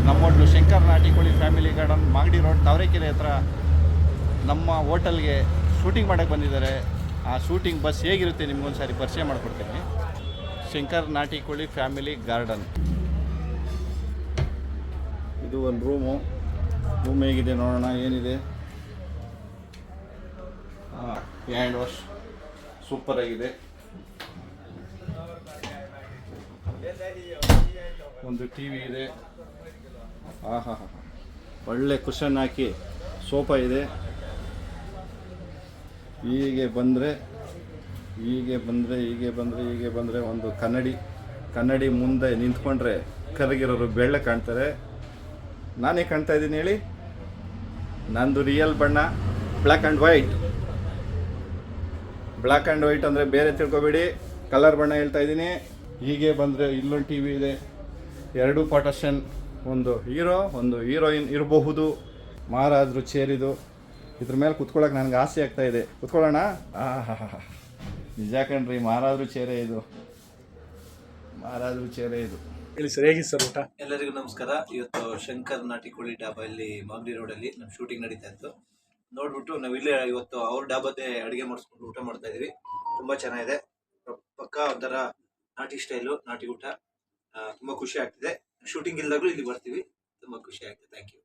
ನಮ್ಮ ಹೋಟ್ಲು ಶಂಕರ್ ನಾಟಿ ಕೋಳಿ family garden Magadi road Tavarekere ಹತ್ರ ನಮ್ಮ ಹೋಟೆಲ್ಗೆ ಶೂಟಿಂಗ್ ಮಾಡೋಕ್ಕೆ ಬಂದಿದ್ದಾರೆ. ಆ ಶೂಟಿಂಗ್ ಬಸ್ ಹೇಗಿರುತ್ತೆ ನಿಮ್ಗೊಂದು ಸಾರಿ ಪರಿಚಯ ಮಾಡಿಕೊಡ್ತೀನಿ. ಶಂಕರ್ ನಾಟಿ ಕೋಳಿ ಫ್ಯಾಮಿಲಿ ಗಾರ್ಡನ್, ಇದು ಒಂದು ರೂಮ್ ಹೇಗಿದೆ ನೋಡೋಣ ಏನಿದೆ. ಹ್ಯಾಂಡ್ ವಾಶ್ ಸೂಪರ್ ಆಗಿದೆ. ಒಂದು ಟಿವಿ ಇದೆ. ಆಹಾ, ಒಳ್ಳೆ ಕುಷನ್ ಹಾಕಿ ಸೋಫಾ ಇದೆ. ಹೀಗೆ ಬಂದರೆ ಒಂದು ಕನ್ನಡಿ ಮುಂದೆ ನಿಂತ್ಕೊಂಡ್ರೆ ಕರಗಿರೋರು ಬೆಳ್ಳ ಕಾಣ್ತಾರೆ. ನಾನೇ ಕಾಣ್ತಾ ಇದ್ದೀನಿ ಹೇಳಿ. ನಂದು ರಿಯಲ್ ಬಣ್ಣ ಬ್ಲ್ಯಾಕ್ ಆ್ಯಂಡ್ ವೈಟ್ ಅಂದರೆ ಬೇರೆ ತಿಳ್ಕೊಬೇಡಿ, ಕಲರ್ ಬಣ್ಣ ಹೇಳ್ತಾ ಇದ್ದೀನಿ. ಹೀಗೆ ಬಂದರೆ ಇಲ್ಲೊಂದು ಟಿ ವಿ ಇದೆ, 2 ಪಾರ್ಟಿಷನ್, ಒಂದು ಹೀರೋ ಒಂದು ಹೀರೋಯಿನ್ ಇರಬಹುದು. ಮಾರಾದ್ರು ಚೇರ್ ಇದು. ಇದ್ರ ಮೇಲೆ ಕುತ್ಕೊಳ್ಳೋಕೆ ನನಗೆ ಆಸೆ ಆಗ್ತಾ ಇದೆ. ಕುತ್ಕೊಳ್ಳೋಣ. ನಿಜ ಕಣ್ರಿ, ಮಾರಾದ್ರು ಚೇರೇ ಇದು. ಹೇಳಿ ಸರ್, ಹೇಗಿತ್ತು ಸರ್ ಊಟ? ಎಲ್ಲರಿಗೂ ನಮಸ್ಕಾರ. ಇವತ್ತು ಶಂಕರ್ ನಾಟಿ ಕೋಳಿ ಡಾಬಾ ಇಲ್ಲಿ ಮಾಗಡಿ ರೋಡಲ್ಲಿ ನಮ್ಮ ಶೂಟಿಂಗ್ ನಡೀತಾ ಇತ್ತು. ನೋಡ್ಬಿಟ್ಟು ನಾವು ಇಲ್ಲೇ ಇವತ್ತು ಅವ್ರ ಡಾಬಾದೇ ಅಡುಗೆ ಮಾಡಿಸ್ಕೊಂಡು ಊಟ ಮಾಡ್ತಾ ಇದೀವಿ. ತುಂಬಾ ಚೆನ್ನಾಗಿದೆ. ಪಕ್ಕಾ ಒಂಥರ ನಾಟಿ ಸ್ಟೈಲು, ನಾಟಿ ಊಟ. ತುಂಬಾ ಖುಷಿ ಆಗ್ತಿದೆ. ಶೂಟಿಂಗ್ ಇಲ್ದಾಗ್ಲೂ ಇಲ್ಲಿ ಬರ್ತೀವಿ. ತುಂಬಾ ಖುಷಿ ಆಗ್ತಿದೆ. Thank you.